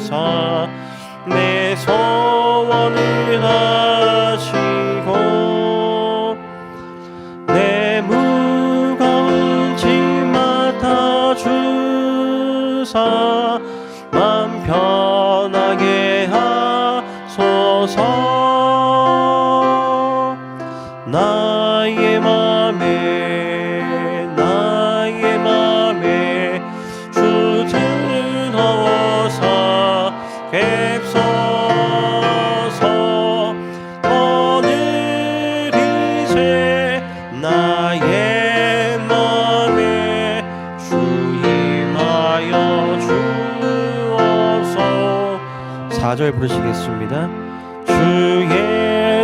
주옵소서. 내 소원을 하시고 내 무거운 짐 맡아주사 맘 편하게 하소서. 나의 맘에 주 들어오사 갭소서. 오늘 이제 나의 맘에 주 임하여 주옵소서. 4절 부르시겠습니다. 주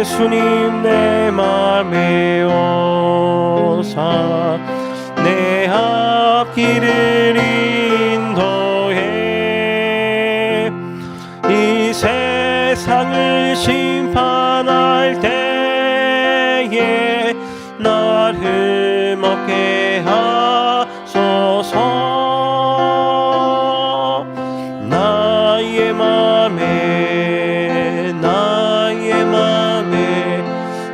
예수님 내 맘에 오사 내 앞길을 인도해 이 세상을 심판할 때에 나를 먹게 하소서. 나의 맘에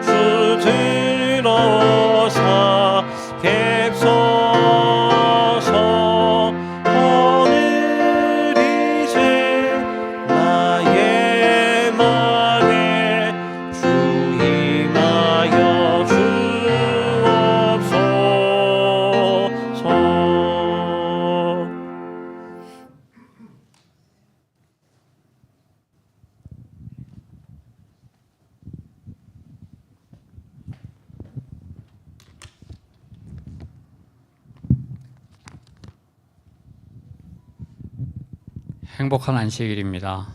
주 들어오사 갭소서. 오늘 이제 나의 맘에 주 임하여 주옵소서. 행복한 안식일입니다.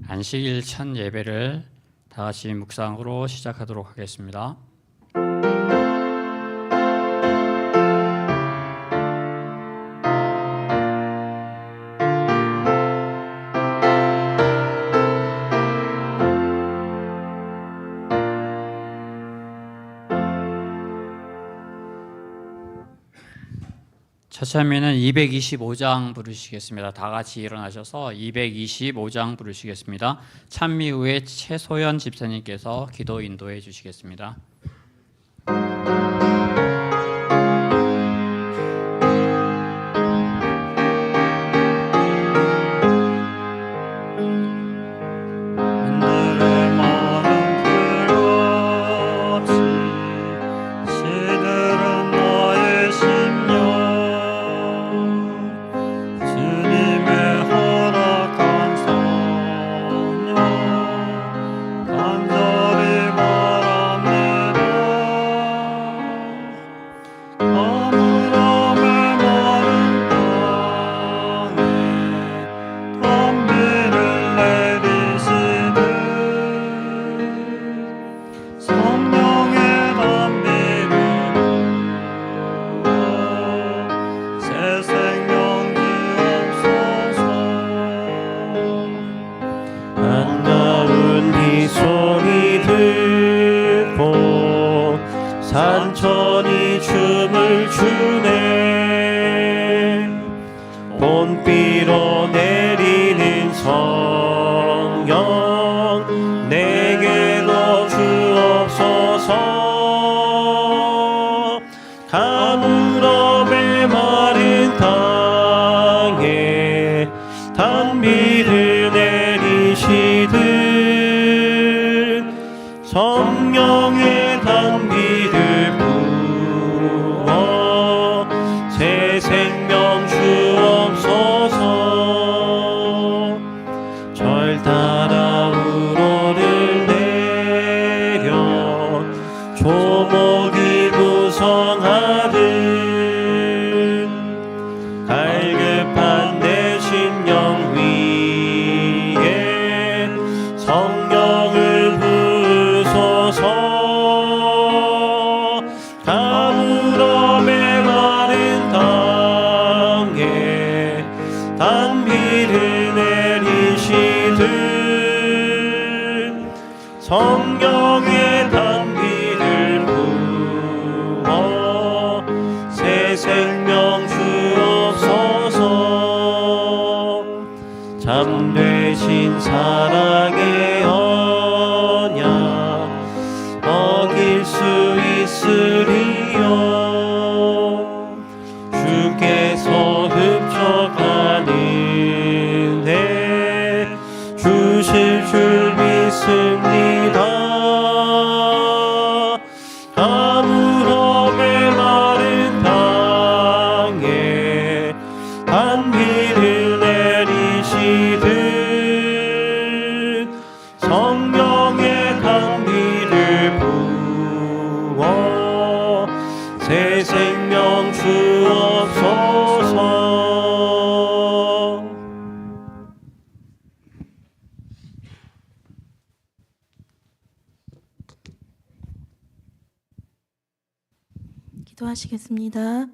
안식일 첫 예배를 다 같이 묵상으로 시작하도록 하겠습니다. 첫 찬미는 225장 부르시겠습니다. 다 같이 일어나셔서 225장 부르시겠습니다. 찬미 후에 최소연 집사님께서 기도 인도해 주시겠습니다. 소리 듣고 산천이 춤을 추네. 봄비로 내리는 성령 내게로 주옵소서. 가물어 메마른 땅에 단비를 내리시듯 성령의 단비를 부어 새 생명 주옵소서. 절 따라 우러를 내려 조목이 무성하듯 갈급한 내 심령 위에 성령을 부으소서. 가물어 메마른 땅에 단비를 내리시듯 성령의 단비를 부어 새 생명 주옵소서. 참되신 사랑의 언약 어길 수 있으리요. 주께서 흡족하는 데 주실 줄 믿습니다. 아무럼의 마른 땅에 단비를 내리시듯 성령의 단비를 부어 새 생명 주옵소서. 기도하시겠습니다.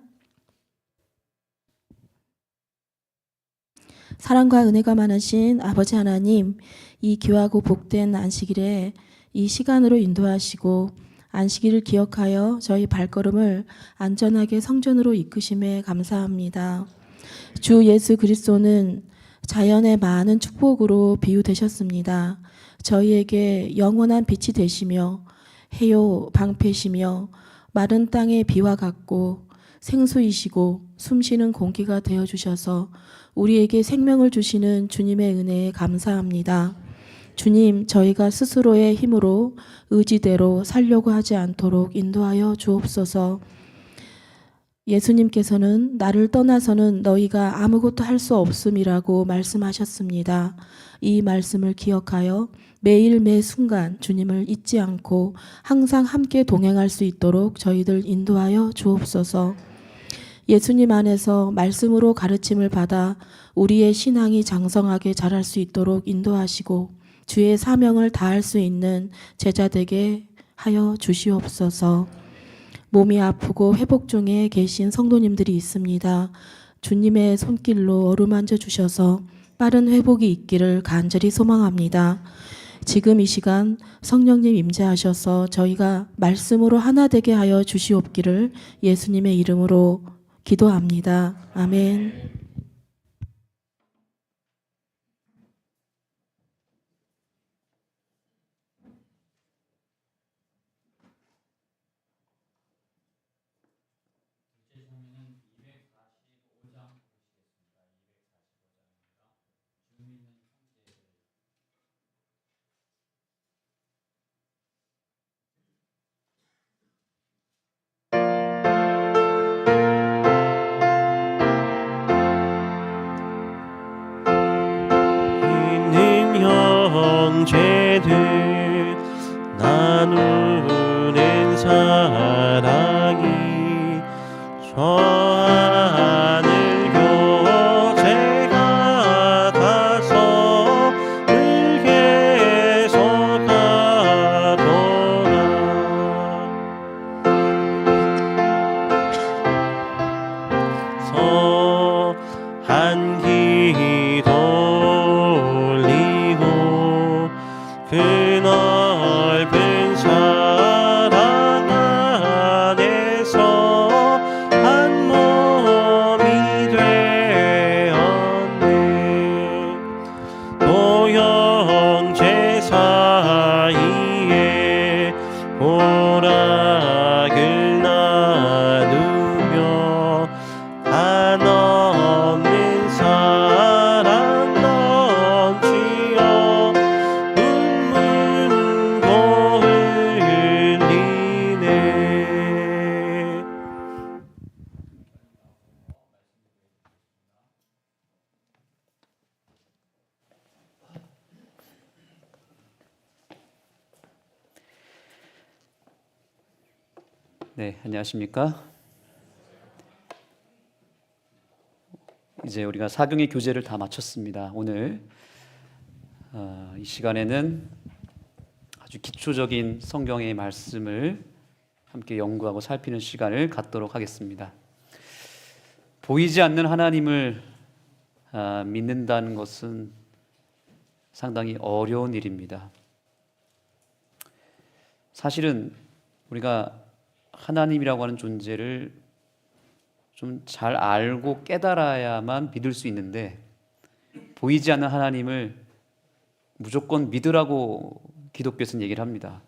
사랑과 은혜가 많으신 아버지 하나님, 이 귀하고 복된 안식일에 이 시간으로 인도하시고 안식일을 기억하여 저희 발걸음을 안전하게 성전으로 이끄심에 감사합니다. 주 예수 그리스도는 자연의 많은 축복으로 비유되셨습니다. 저희에게 영원한 빛이 되시며 해요 방패시며 마른 땅의 비와 같고 생수이시고 숨쉬는 공기가 되어주셔서 우리에게 생명을 주시는 주님의 은혜에 감사합니다. 주님, 저희가 스스로의 힘으로 의지대로 살려고 하지 않도록 인도하여 주옵소서. 예수님께서는 나를 떠나서는 너희가 아무것도 할 수 없음이라고 말씀하셨습니다. 이 말씀을 기억하여 매일 매 순간 주님을 잊지 않고 항상 함께 동행할 수 있도록 저희들 인도하여 주옵소서. 예수님 안에서 말씀으로 가르침을 받아 우리의 신앙이 장성하게 자랄 수 있도록 인도하시고 주의 사명을 다할 수 있는 제자 되게 하여 주시옵소서. 몸이 아프고 회복 중에 계신 성도님들이 있습니다. 주님의 손길로 어루만져 주셔서 빠른 회복이 있기를 간절히 소망합니다. 지금 이 시간 성령님 임재하셔서 저희가 말씀으로 하나 되게 하여 주시옵기를 예수님의 이름으로 기도합니다. 아멘. 형제들 나누는 사랑이 저 하늘 교제가 가서 물개서 가더라. 한 기도 그 넓은 사랑 안에서 한 몸이 되었네. 또 형제 사이에 보락을 나누며 한없는 사랑 넘치어 네, 안녕하십니까? 이제 우리가 사경의 교제를 다 마쳤습니다. 오늘 이 시간에는 아주 기초적인 성경의 말씀을 함께 연구하고 살피는 시간을 갖도록 하겠습니다. 보이지 않는 하나님을 믿는다는 것은 상당히 어려운 일입니다. 사실은 우리가 하나님이라고 하는 존재를 좀 잘 알고 깨달아야만 믿을 수 있는데 보이지 않는 하나님을 무조건 믿으라고 기독교에서는 얘기를 합니다.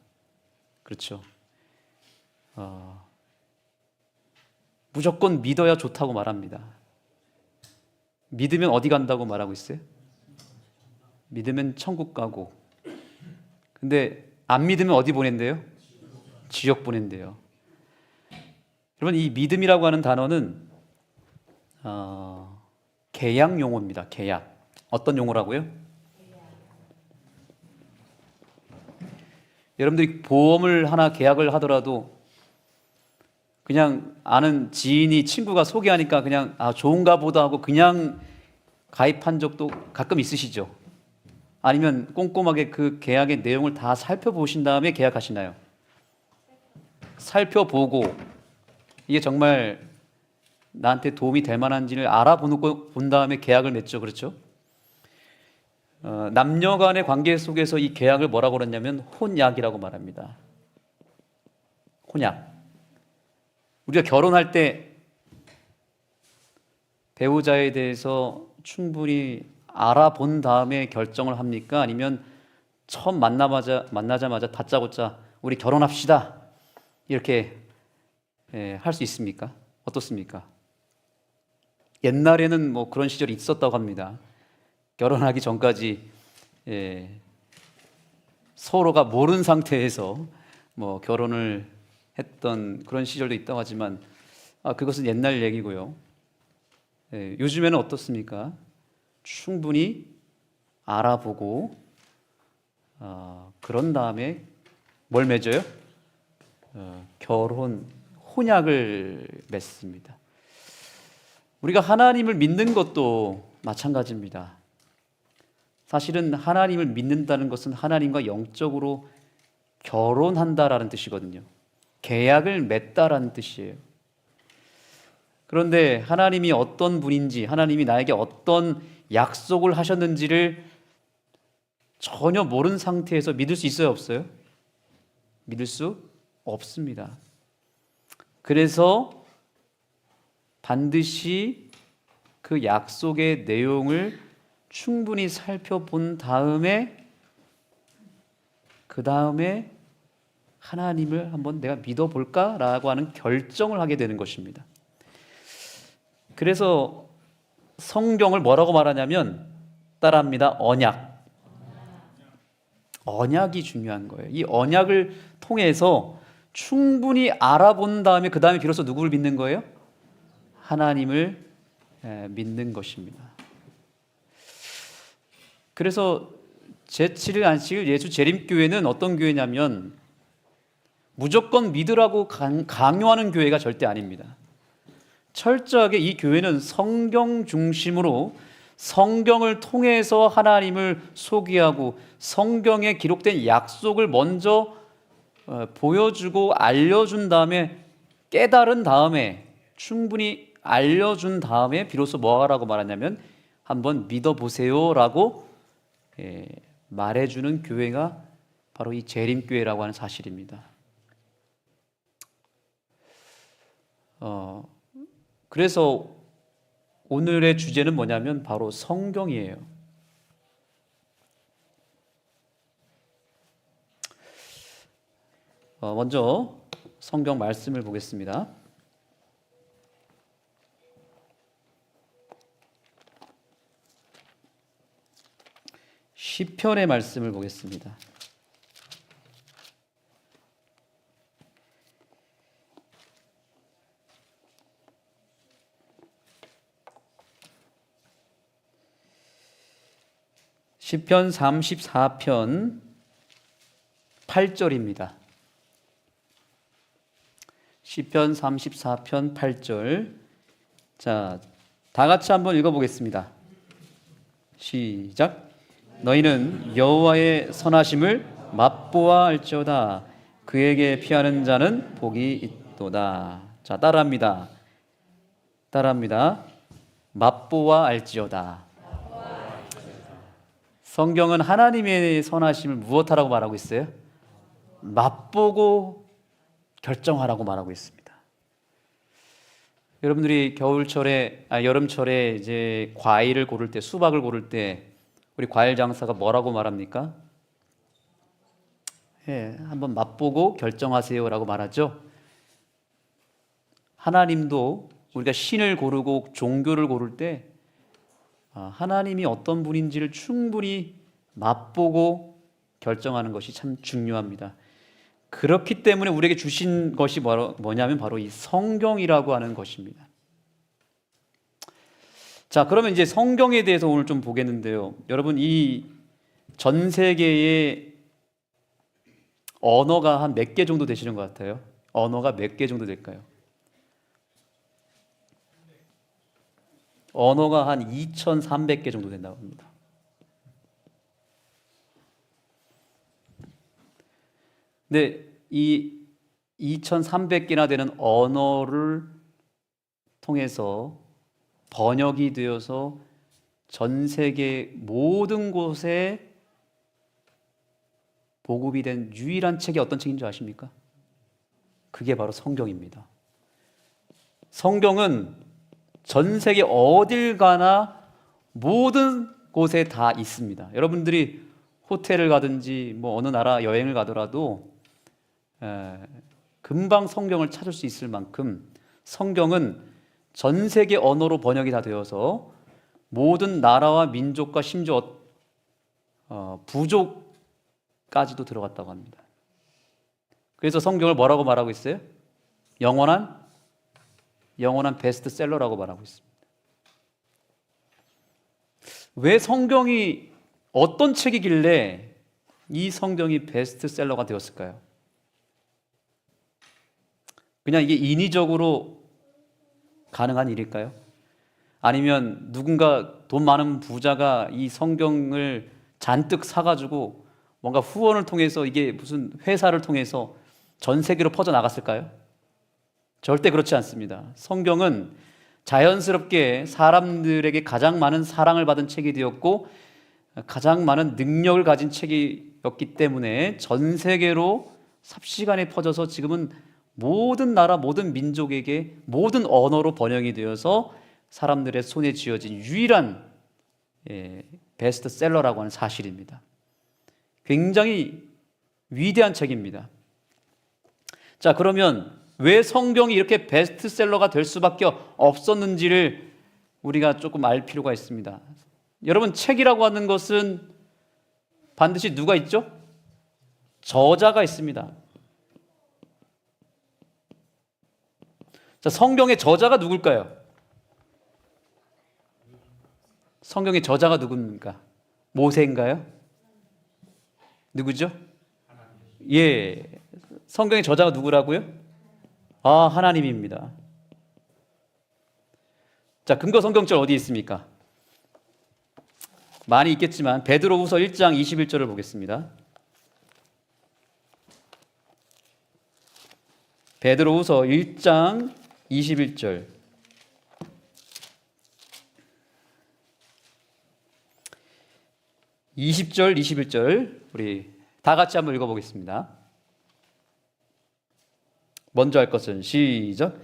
그렇죠? 무조건 믿어야 좋다고 말합니다. 믿으면 어디 간다고 말하고 있어요? 믿으면 천국 가고. 근데 안 믿으면 어디 보낸대요? 지옥 보낸대요. 여러분, 이 믿음이라고 하는 단어는 계약 용어입니다. 계약. 어떤 용어라고요? 여러분들이 보험을 하나 계약을 하더라도 그냥 아는 지인이 친구가 소개하니까 그냥 좋은가 보다 하고 그냥 가입한 적도 가끔 있으시죠? 아니면 꼼꼼하게 그 계약의 내용을 다 살펴보신 다음에 계약하시나요? 살펴보고 이게 정말 나한테 도움이 될 만한지를 본 다음에 계약을 맺죠. 그렇죠? 남녀 간의 관계 속에서 이 계약을 뭐라고 그러냐면 혼약이라고 말합니다. 혼약. 우리가 결혼할 때 배우자에 대해서 충분히 알아본 다음에 결정을 합니까? 아니면 처음 만나자마자 다짜고짜 우리 결혼합시다 이렇게 할 수 있습니까? 어떻습니까? 옛날에는 뭐 그런 시절이 있었다고 합니다. 결혼하기 전까지 서로가 모르는 상태에서 뭐 결혼을 했던 그런 시절도 있다고 하지만 그것은 옛날 얘기고요. 요즘에는 어떻습니까? 충분히 알아보고 그런 다음에 뭘 맺어요? 혼약을 맺습니다. 우리가 하나님을 믿는 것도 마찬가지입니다. 사실은 하나님을 믿는다는 것은 하나님과 영적으로 결혼한다라는 뜻이거든요. 계약을 맺다라는 뜻이에요. 그런데 하나님이 어떤 분인지, 하나님이 나에게 어떤 약속을 하셨는지를 전혀 모르는 상태에서 믿을 수 있어요, 없어요? 믿을 수 없습니다. 그래서 반드시 그 약속의 내용을 충분히 살펴본 다음에 그 다음에 하나님을 한번 내가 믿어볼까라고 하는 결정을 하게 되는 것입니다. 그래서 성경을 뭐라고 말하냐면 따라합니다. 언약. 언약이 중요한 거예요. 이 언약을 통해서 충분히 알아본 다음에 그 다음에 비로소 누구를 믿는 거예요? 하나님을 믿는 것입니다. 그래서 제7일 안식일 예수 재림교회는 어떤 교회냐면 무조건 믿으라고 강요하는 교회가 절대 아닙니다. 철저하게 이 교회는 성경 중심으로 성경을 통해서 하나님을 소개하고 성경에 기록된 약속을 먼저 보여주고 알려준 다음에 깨달은 다음에 충분히 알려준 다음에 비로소 뭐 하라고 말하냐면 한번 믿어보세요라고 말해주는 교회가 바로 이 재림교회라고 하는 사실입니다. 그래서 오늘의 주제는 뭐냐면 바로 성경이에요. 먼저 성경 말씀을 보겠습니다. 시편의 말씀을 보겠습니다. 시편 34편 8절입니다. 시편 34편 8절. 자, 다 같이 한번 읽어보겠습니다. 시작. 너희는 여호와의 선하심을 맛보아 알지어다. 그에게 피하는 자는 복이 있도다. 자, 따라합니다. 맛보아 알지어다. 성경은 하나님의 선하심을 무엇하라고 말하고 있어요? 맛보고 결정하라고 말하고 있습니다. 여러분들이 겨울철에 여름철에 이제 과일을 고를 때, 수박을 고를 때 우리 과일 장사가 뭐라고 말합니까? 예, 한번 맛보고 결정하세요라고 말하죠. 하나님도 우리가 신을 고르고 종교를 고를 때 하나님이 어떤 분인지를 충분히 맛보고 결정하는 것이 참 중요합니다. 그렇기 때문에 우리에게 주신 것이 뭐냐면 바로 이 성경이라고 하는 것입니다. 자, 그러면 이제 성경에 대해서 오늘 좀 보겠는데요. 여러분, 이 전 세계의 언어가 한 몇 개 정도 되시는 것 같아요? 언어가 몇 개 정도 될까요? 언어가 한 2,300개 정도 된다고 합니다. 근데 이 2,300개나 되는 언어를 통해서 번역이 되어서 전 세계 모든 곳에 보급이 된 유일한 책이 어떤 책인 줄 아십니까? 그게 바로 성경입니다. 성경은 전 세계 어딜 가나 모든 곳에 다 있습니다. 여러분들이 호텔을 가든지 뭐 어느 나라 여행을 가더라도 금방 성경을 찾을 수 있을 만큼 성경은 전 세계 언어로 번역이 다 되어서 모든 나라와 민족과 심지어 부족까지도 들어갔다고 합니다. 그래서 성경을 뭐라고 말하고 있어요? 영원한 베스트셀러라고 말하고 있습니다. 왜 성경이 어떤 책이길래 이 성경이 베스트셀러가 되었을까요? 그냥 이게 인위적으로 가능한 일일까요? 아니면 누군가 돈 많은 부자가 이 성경을 잔뜩 사가지고 뭔가 후원을 통해서 이게 무슨 회사를 통해서 전 세계로 퍼져나갔을까요? 절대 그렇지 않습니다. 성경은 자연스럽게 사람들에게 가장 많은 사랑을 받은 책이 되었고 가장 많은 능력을 가진 책이었기 때문에 전 세계로 삽시간에 퍼져서 지금은 모든 나라, 모든 민족에게 모든 언어로 번역이 되어서 사람들의 손에 쥐어진 유일한 베스트셀러라고 하는 사실입니다. 굉장히 위대한 책입니다. 자, 그러면 왜 성경이 이렇게 베스트셀러가 될 수밖에 없었는지를 우리가 조금 알 필요가 있습니다. 여러분, 책이라고 하는 것은 반드시 누가 있죠? 저자가 있습니다. 자, 성경의 저자가 누굴까요? 성경의 저자가 누굽니까? 모세인가요? 누구죠? 예, 성경의 저자가 누구라고요? 하나님입니다. 자, 근거 성경절 어디 있습니까? 많이 있겠지만 베드로후서 1장 21절을 보겠습니다. 베드로후서 1장 21절. (20절) (21절) 우리 다 같이 한번 읽어보겠습니다. 먼저 알 것은 시작.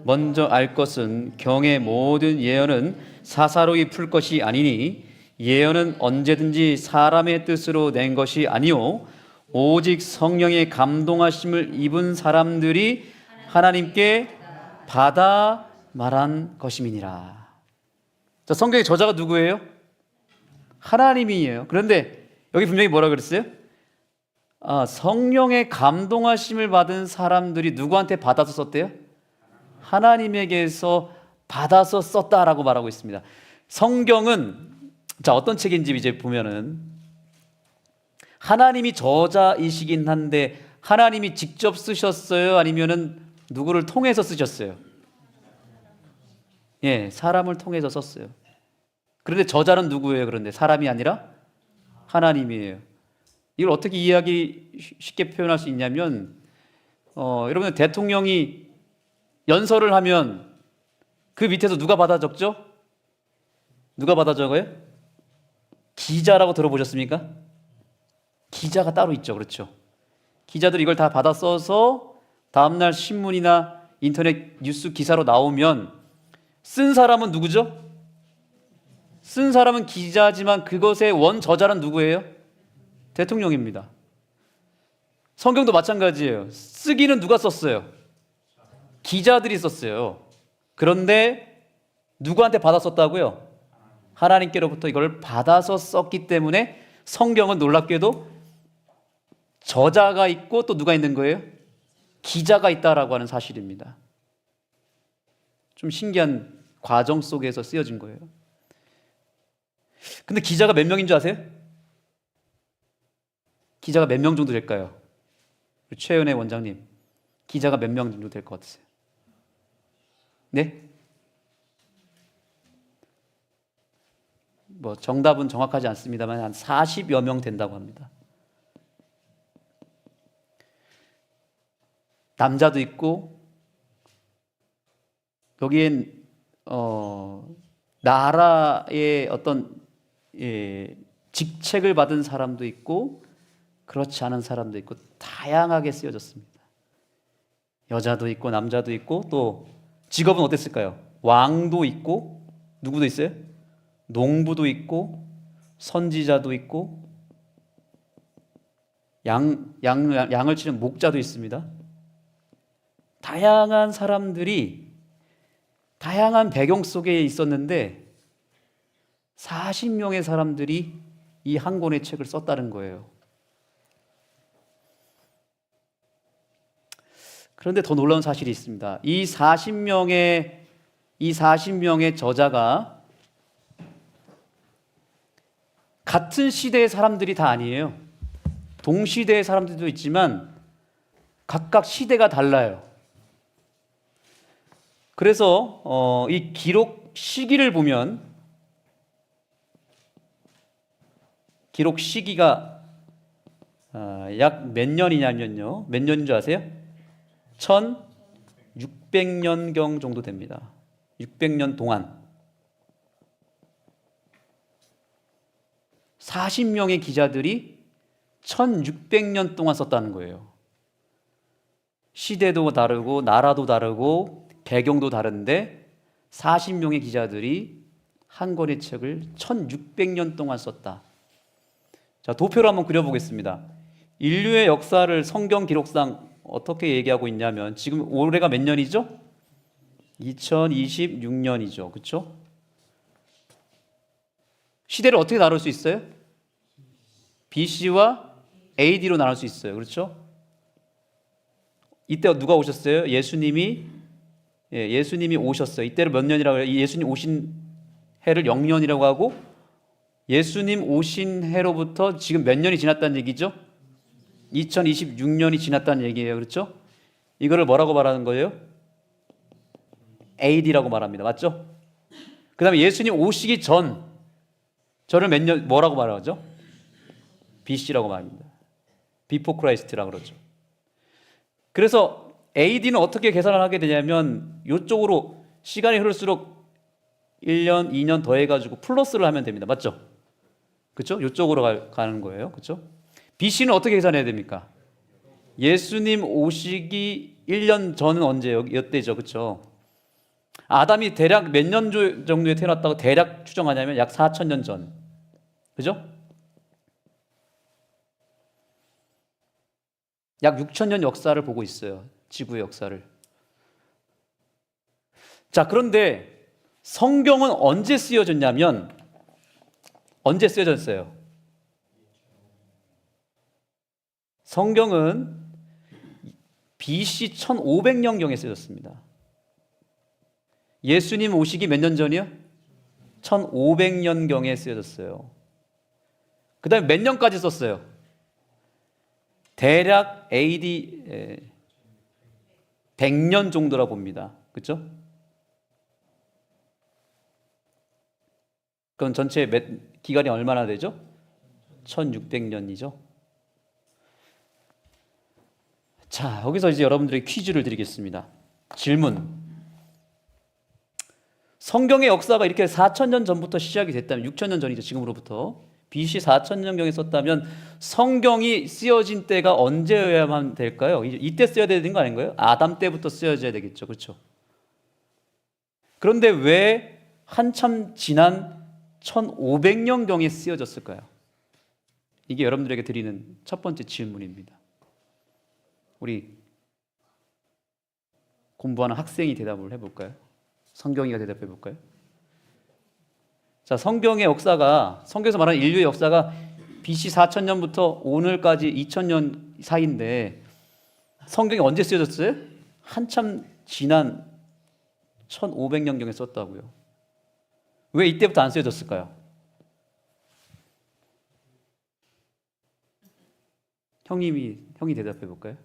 먼저 알 것은 경의 모든 예언은 사사로이 풀 것이 아니니 예언은 언제든지 사람의 뜻으로 낸 것이 아니요 오직 성령의 감동하심을 입은 사람들이 하나님께 받아 말한 것임이니라. 자, 성경의 저자가 누구예요? 하나님이에요. 그런데 여기 분명히 뭐라 그랬어요? 성령의 감동하심을 받은 사람들이 누구한테 받아서 썼대요? 하나님에게서 받아서 썼다라고 말하고 있습니다. 성경은 어떤 책인지 이제 보면은 하나님이 저자이시긴 한데 하나님이 직접 쓰셨어요? 아니면은 누구를 통해서 쓰셨어요? 예, 사람을 통해서 썼어요. 그런데 저자는 누구예요? 그런데 사람이 아니라 하나님이에요. 이걸 어떻게 이해하기 쉽게 표현할 수 있냐면 여러분, 대통령이 연설을 하면 그 밑에서 누가 받아 적죠? 누가 받아 적어요? 기자라고 들어보셨습니까? 기자가 따로 있죠. 그렇죠? 기자들이 이걸 다 받아 써서 다음날 신문이나 인터넷 뉴스 기사로 나오면 쓴 사람은 누구죠? 쓴 사람은 기자지만 그것의 원저자는 누구예요? 대통령입니다. 성경도 마찬가지예요. 쓰기는 누가 썼어요? 기자들이 썼어요. 그런데 누구한테 받아 썼다고요? 하나님께로부터 이걸 받아서 썼기 때문에 성경은 놀랍게도 저자가 있고 또 누가 있는 거예요? 기자가 있다라고 하는 사실입니다. 좀 신기한 과정 속에서 쓰여진 거예요. 근데 기자가 몇 명인 줄 아세요? 기자가 몇 명 정도 될까요? 최은혜 원장님, 기자가 몇 명 정도 될 것 같으세요? 네? 뭐 정답은 정확하지 않습니다만 한 40여 명 된다고 합니다. 남자도 있고 여기엔 나라의 어떤 직책을 받은 사람도 있고 그렇지 않은 사람도 있고 다양하게 쓰여졌습니다. 여자도 있고 남자도 있고 또 직업은 어땠을까요? 왕도 있고 누구도 있어요? 농부도 있고 선지자도 있고 양을 치는 목자도 있습니다. 다양한 사람들이 다양한 배경 속에 있었는데 40명의 사람들이 이 한 권의 책을 썼다는 거예요. 그런데 더 놀라운 사실이 있습니다. 이 40명의 저자가 같은 시대의 사람들이 다 아니에요. 동시대의 사람들도 있지만 각각 시대가 달라요. 그래서 이 기록 시기를 보면 기록 시기가 약 몇 년이냐면요. 몇 년인 줄 아세요? 1600년경 정도 됩니다. 600년 동안 40명의 기자들이 1600년 동안 썼다는 거예요. 시대도 다르고 나라도 다르고 배경도 다른데 40명의 기자들이 한 권의 책을 1600년 동안 썼다. 자, 도표를 한번 그려보겠습니다. 인류의 역사를 성경 기록상 어떻게 얘기하고 있냐면 지금 올해가 몇 년이죠? 2026년이죠. 그렇죠? 시대를 어떻게 나눌 수 있어요? BC와 AD로 나눌 수 있어요. 그렇죠? 이때 누가 오셨어요? 예수님이 오셨어요. 이때를 몇 년이라고 해요? 예수님 오신 해를 0년이라고 하고 예수님 오신 해로부터 지금 몇 년이 지났다는 얘기죠? 2026년이 지났다는 얘기예요. 그렇죠? 이거를 뭐라고 말하는 거예요? AD라고 말합니다. 맞죠? 그 다음에 예수님 오시기 저를 몇 년, 뭐라고 말하죠? BC라고 말합니다. Before Christ라고 그러죠. 그래서 AD는 어떻게 계산을 하게 되냐면 이쪽으로 시간이 흐를수록 1년, 2년 더해가지고 플러스를 하면 됩니다. 맞죠? 그렇죠? 이쪽으로 가는 거예요. 그렇죠? BC는 어떻게 계산해야 됩니까? 예수님 오시기 1년 전은 언제예요? 이때죠. 그렇죠? 아담이 대략 몇 년 정도에 태어났다고 대략 추정하냐면 약 4000년 전. 그죠? 약 6000년 역사를 보고 있어요. 지구의 역사를. 자, 그런데 성경은 언제 쓰여졌냐면 언제 쓰여졌어요? 성경은 BC 1500년경에 쓰여졌습니다. 예수님 오시기 몇 년 전이요? 1500년경에 쓰여졌어요. 그 다음에 몇 년까지 썼어요? 대략 AD 100년 정도라 봅니다. 그렇죠? 그럼 전체 기간이 얼마나 되죠? 1600년이죠. 자, 여기서 이제 여러분들에게 퀴즈를 드리겠습니다. 질문. 성경의 역사가 이렇게 4000년 전부터 시작이 됐다면 6000년 전이죠. 지금으로부터. BC 4000년경에 썼다면 성경이 쓰여진 때가 언제여야만 될까요? 이때 쓰여야 되는 거 아닌가요? 아담 때부터 쓰여져야 되겠죠. 그렇죠? 그런데 왜 한참 지난 1500년경에 쓰여졌을까요? 이게 여러분들에게 드리는 첫 번째 질문입니다. 우리 공부하는 학생이 대답을 해볼까요? 성경이가 대답해 볼까요? 자, 성경의 역사가, 성경에서 말하는 인류의 역사가 BC 4000년부터 오늘까지 2000년 사이인데 성경이 언제 쓰여졌어요? 한참 지난 1500년경에 썼다고요. 왜 이때부터 안 쓰여졌을까요? 형이 대답해 볼까요?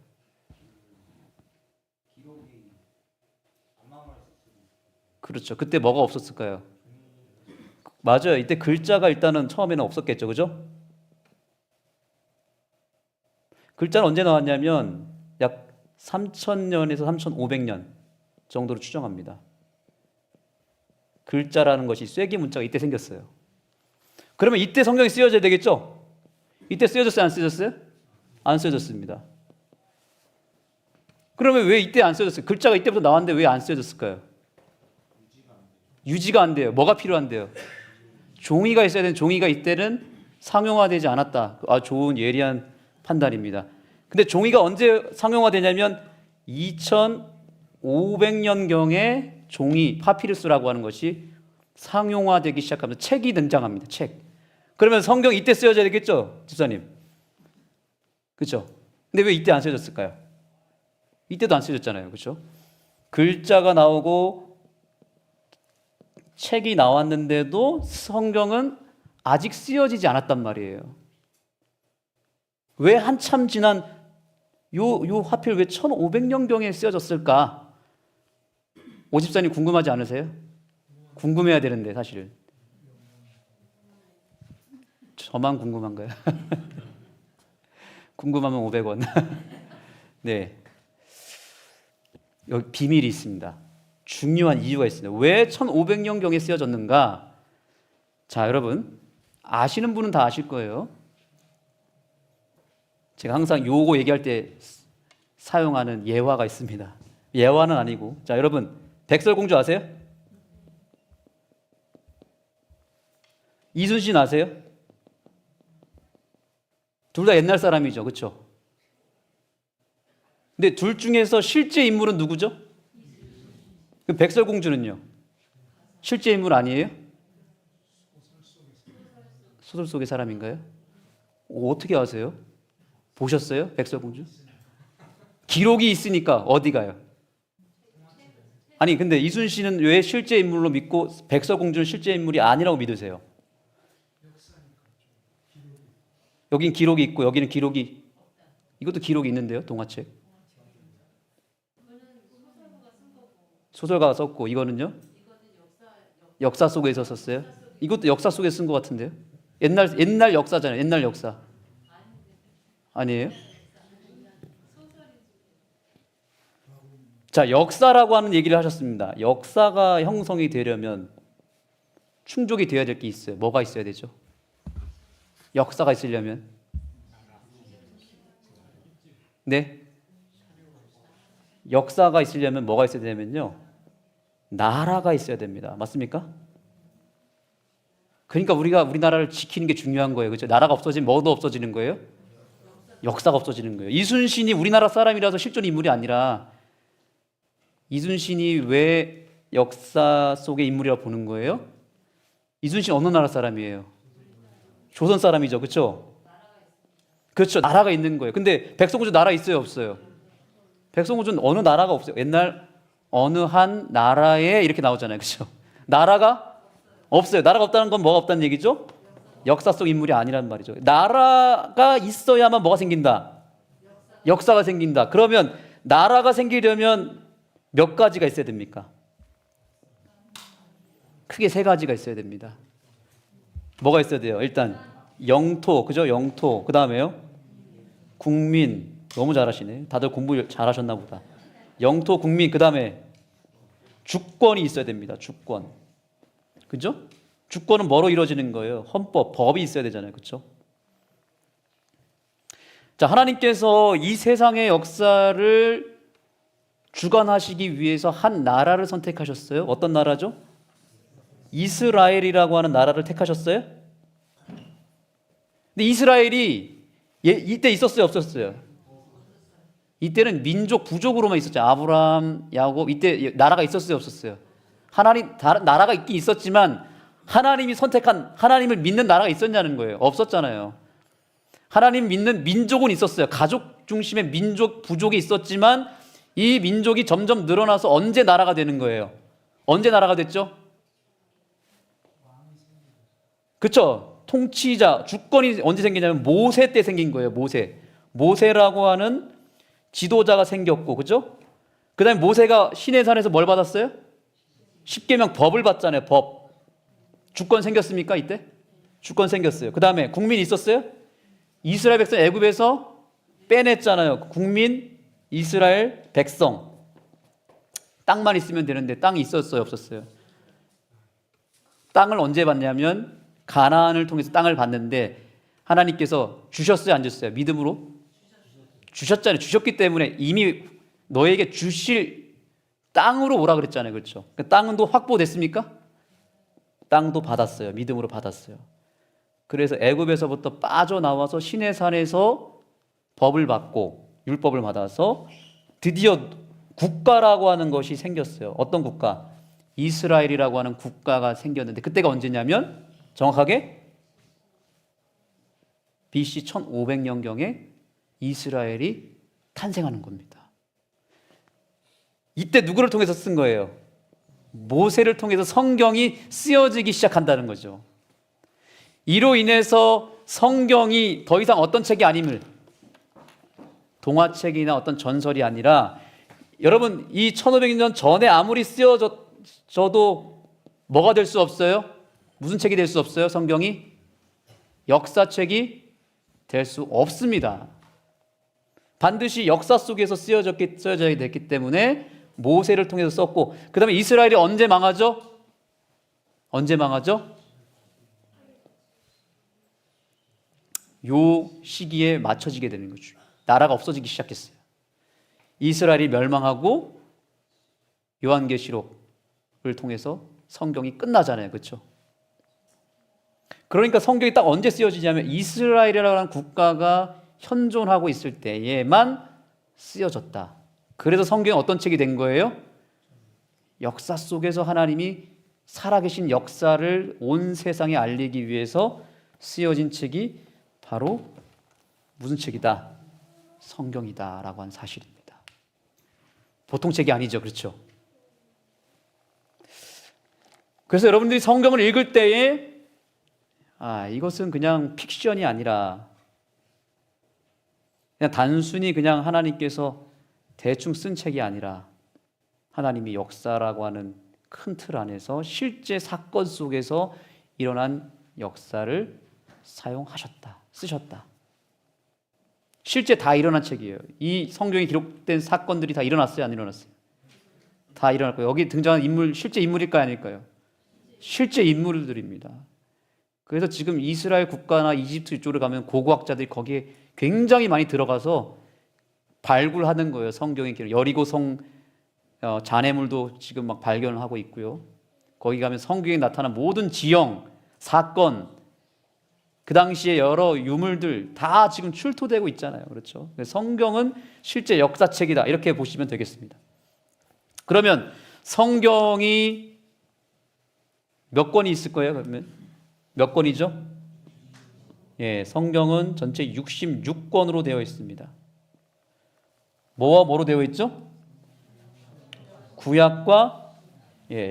그렇죠. 그때 뭐가 없었을까요? 맞아요. 이때 글자가 일단은 처음에는 없었겠죠. 그죠? 글자는 언제 나왔냐면 약 3000년에서 3500년 정도로 추정합니다. 글자라는 것이 쐐기 문자가 이때 생겼어요. 그러면 이때 성경이 쓰여져야 되겠죠? 이때 쓰여졌어요? 안 쓰여졌어요? 안 쓰여졌습니다. 그러면 왜 이때 안 쓰여졌어요? 글자가 이때부터 나왔는데 왜 안 쓰여졌을까요? 유지가 안 돼요. 뭐가 필요한데요? 종이가 있어야 되는, 종이가 이때는 상용화되지 않았다. 좋은 예리한 판단입니다. 근데 종이가 언제 상용화되냐면 2500년경에 종이, 파피루스라고 하는 것이 상용화되기 시작하면서 책이 등장합니다. 책. 그러면 성경 이때 쓰여져야 되겠죠? 집사님. 그렇죠? 근데 왜 이때 안 쓰여졌을까요? 이때도 안 쓰여졌잖아요. 그렇죠? 글자가 나오고 책이 나왔는데도 성경은 아직 쓰여지지 않았단 말이에요. 왜 한참 지난 요 하필 왜 1500년경에 쓰여졌을까? 오집사님 궁금하지 않으세요? 궁금해야 되는데 사실 저만 궁금한가요? 궁금하면 500원. 네, 여기 비밀이 있습니다. 중요한 이유가 있습니다. 왜 1500년경에 쓰여졌는가? 자, 여러분 아시는 분은 다 아실 거예요. 제가 항상 요거 얘기할 때 사용하는 예화가 있습니다. 예화는 아니고, 자, 여러분 백설공주 아세요? 이순신 아세요? 둘 다 옛날 사람이죠, 그렇죠? 근데 둘 중에서 실제 인물은 누구죠? 그 백설공주는요? 실제 인물 아니에요? 소설 속의 사람인가요? 어떻게 아세요? 보셨어요? 백설공주? 기록이 있으니까 어디 가요? 아니 근데 이순신은 왜 실제 인물로 믿고 백설공주는 실제 인물이 아니라고 믿으세요? 여긴 기록이 있고 여기는 기록이, 이것도 기록이 있는데요, 동화책. 소설가가 썼고 이거는요? 역사 속에서 썼어요? 이것도 역사 속에 쓴 것 같은데요? 옛날 역사잖아요. 옛날 역사. 아니에요? 자, 역사라고 하는 얘기를 하셨습니다. 역사가 형성이 되려면 충족이 되어야 될 게 있어요. 뭐가 있어야 되죠? 역사가 있으려면, 네, 역사가 있으려면 뭐가 있어야 되냐면요, 나라가 있어야 됩니다. 맞습니까? 그러니까 우리나라를 지키는 게 중요한 거예요. 그렇죠? 나라가 없어지면 뭐도 없어지는 거예요? 역사가 없어지는 거예요. 이순신이 우리나라 사람이라서 실존 인물이 아니라, 이순신이 왜 역사 속의 인물이라고 보는 거예요? 이순신 어느 나라 사람이에요? 조선 사람이죠. 그렇죠? 그렇죠. 나라가 있는 거예요. 근데 백설공주 나라 있어요, 없어요? 백설공주는 어느 나라가 없어요. 옛날 어느 한 나라에 이렇게 나오잖아요. 그렇죠? 나라가 없어요. 나라가 없다는 건 뭐가 없다는 얘기죠? 역사 속 인물이 아니란 말이죠. 나라가 있어야만 뭐가 생긴다? 역사가 생긴다. 그러면 나라가 생기려면 몇 가지가 있어야 됩니까? 크게 세 가지가 있어야 됩니다. 뭐가 있어야 돼요? 일단 영토, 그죠? 영토. 그 다음에요? 국민. 너무 잘하시네. 다들 공부 잘하셨나 보다. 영토, 국민. 그 다음에 주권이 있어야 됩니다. 주권. 그죠? 주권은 뭐로 이루어지는 거예요? 헌법, 법이 있어야 되잖아요. 그렇죠? 자, 하나님께서 이 세상의 역사를 주관하시기 위해서 한 나라를 선택하셨어요. 어떤 나라죠? 이스라엘이라고 하는 나라를 택하셨어요. 근데 이스라엘이 이때 있었어요, 없었어요? 이때는 민족 부족으로만 있었죠. 아브라함, 야곱, 이때 나라가 있었어요, 없었어요? 하나님, 다른 나라가 있긴 있었지만 하나님이 선택한, 하나님을 믿는 나라가 있었냐는 거예요. 없었잖아요. 하나님 믿는 민족은 있었어요. 가족 중심의 민족 부족이 있었지만 이 민족이 점점 늘어나서 언제 나라가 되는 거예요? 언제 나라가 됐죠? 그렇죠? 통치자, 주권이 언제 생기냐면 모세 때 생긴 거예요. 모세라고 하는 지도자가 생겼고, 그렇죠? 그 다음에 모세가 시내산에서 뭘 받았어요? 십계명 법을 받잖아요. 법. 주권 생겼습니까? 이때? 주권 생겼어요. 그 다음에 국민이 있었어요? 이스라엘 백성 애굽에서 빼냈잖아요. 국민, 이스라엘 백성. 땅만 있으면 되는데 땅이 있었어요, 없었어요? 땅을 언제 받냐면 가나안을 통해서 땅을 받는데 하나님께서 주셨어요, 안 주셨어요? 믿음으로? 주셨잖아요. 주셨기 때문에 이미 너에게 주실 땅으로 오라 그랬잖아요. 그렇죠? 땅도 확보됐습니까? 땅도 받았어요. 믿음으로 받았어요. 그래서 애굽에서부터 빠져나와서 시내산에서 법을 받고 율법을 받아서 드디어 국가라고 하는 것이 생겼어요. 어떤 국가? 이스라엘이라고 하는 국가가 생겼는데 그때가 언제냐면 정확하게 BC 1500년경에 이스라엘이 탄생하는 겁니다. 이때 누구를 통해서 쓴 거예요? 모세를 통해서 성경이 쓰여지기 시작한다는 거죠. 이로 인해서 성경이 더 이상 어떤 책이 아님을, 동화책이나 어떤 전설이 아니라, 여러분 이 1500년 전에 아무리 쓰여져도 뭐가 될 수 없어요? 무슨 책이 될 수 없어요? 성경이 역사책이 될 수 없습니다. 반드시 역사 속에서 쓰여져야 됐기 때문에 모세를 통해서 썼고, 그 다음에 이스라엘이 언제 망하죠? 언제 망하죠? 요 시기에 맞춰지게 되는 거죠. 나라가 없어지기 시작했어요. 이스라엘이 멸망하고 요한계시록을 통해서 성경이 끝나잖아요. 그렇죠? 그러니까 성경이 딱 언제 쓰여지냐면 이스라엘이라는 국가가 현존하고 있을 때에만 쓰여졌다. 그래서 성경이 어떤 책이 된 거예요? 역사 속에서 하나님이 살아계신 역사를 온 세상에 알리기 위해서 쓰여진 책이 바로 무슨 책이다? 성경이다라고 하는 사실입니다. 보통 책이 아니죠. 그렇죠? 그래서 여러분들이 성경을 읽을 때에 이것은 그냥 픽션이 아니라 그냥 단순히 그냥 하나님께서 대충 쓴 책이 아니라 하나님이 역사라고 하는 큰 틀 안에서 실제 사건 속에서 일어난 역사를 사용하셨다, 쓰셨다. 실제 다 일어난 책이에요. 이 성경에 기록된 사건들이 다 일어났어요, 안 일어났어요? 다 일어났고요. 여기 등장한 인물 실제 인물일까요, 아닐까요? 실제 인물들입니다. 그래서 지금 이스라엘 국가나 이집트 이쪽으로 가면 고고학자들이 거기에 굉장히 많이 들어가서 발굴하는 거예요. 성경의 기록. 여리고성 잔해물도 지금 막 발견을 하고 있고요. 거기 가면 성경에 나타난 모든 지형, 사건, 그 당시에 여러 유물들 다 지금 출토되고 있잖아요. 그렇죠? 성경은 실제 역사책이다. 이렇게 보시면 되겠습니다. 그러면 성경이 몇 권이 있을 거예요? 그러면 몇 권이죠? 예, 성경은 전체 66권으로 되어 있습니다. 뭐와 뭐로 되어 있죠? 구약과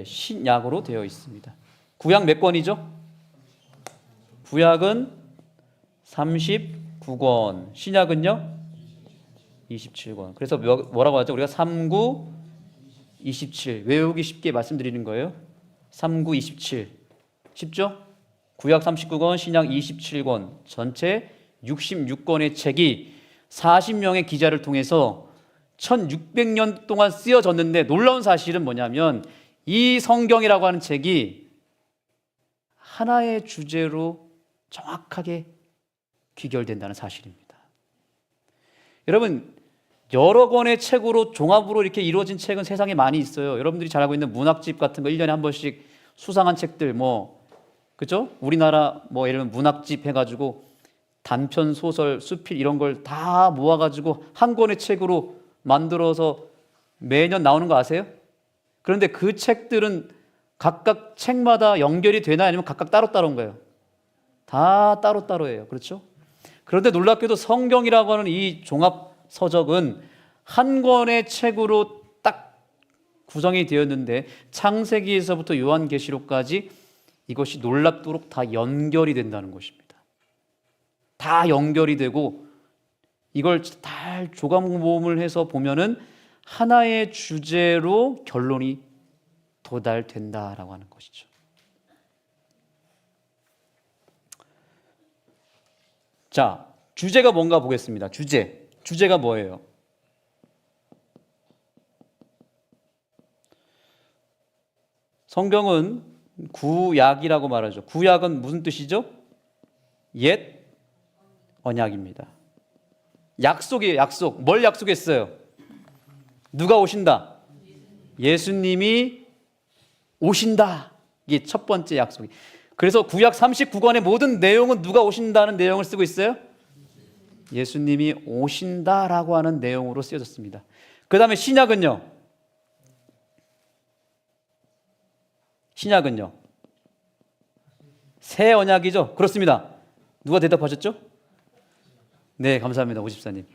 신약으로 되어 있습니다. 구약 몇 권이죠? 구약은 39권, 신약은요? 27권. 그래서 뭐라고 하죠? 우리가 39, 27. 외우기 쉽게 말씀드리는 거예요. 39, 27. 쉽죠? 구약 39권, 신약 27권, 전체 66권의 책이 40명의 기자를 통해서 1600년 동안 쓰여졌는데 놀라운 사실은 뭐냐면 이 성경이라고 하는 책이 하나의 주제로 정확하게 귀결된다는 사실입니다. 여러분, 여러 권의 책으로 종합으로 이렇게 이루어진 책은 세상에 많이 있어요. 여러분들이 잘 알고 있는 문학집 같은 거 1년에 한 번씩 수상한 책들 그죠? 우리나라 예를 들면 문학집 해가지고 단편 소설, 수필 이런 걸 다 모아가지고 한 권의 책으로 만들어서 매년 나오는 거 아세요? 그런데 그 책들은 각각 책마다 연결이 되나 아니면 각각 따로따로인 거예요. 다 따로따로예요. 그렇죠? 그런데 놀랍게도 성경이라고 하는 이 종합 서적은 한 권의 책으로 딱 구성이 되었는데 창세기에서부터 요한계시록까지 이것이 놀랍도록 다 연결이 된다는 것입니다. 다 연결이 되고 이걸 잘 조각모음을 해서 보면은 하나의 주제로 결론이 도달된다라고 하는 것이죠. 자, 주제가 뭔가 보겠습니다. 주제가 뭐예요? 성경은 구약이라고 말하죠. 구약은 무슨 뜻이죠? 옛 언약입니다. 약속이에요. 약속. 뭘 약속했어요? 누가 오신다? 예수님이 오신다. 이게 첫 번째 약속이. 그래서 구약 39권의 모든 내용은 누가 오신다는 내용을 쓰고 있어요? 예수님이 오신다라고 하는 내용으로 쓰여졌습니다. 그 다음에 신약은요? 신약은요? 새 언약이죠? 그렇습니다. 누가 대답하셨죠? 네, 감사합니다. 오집사님.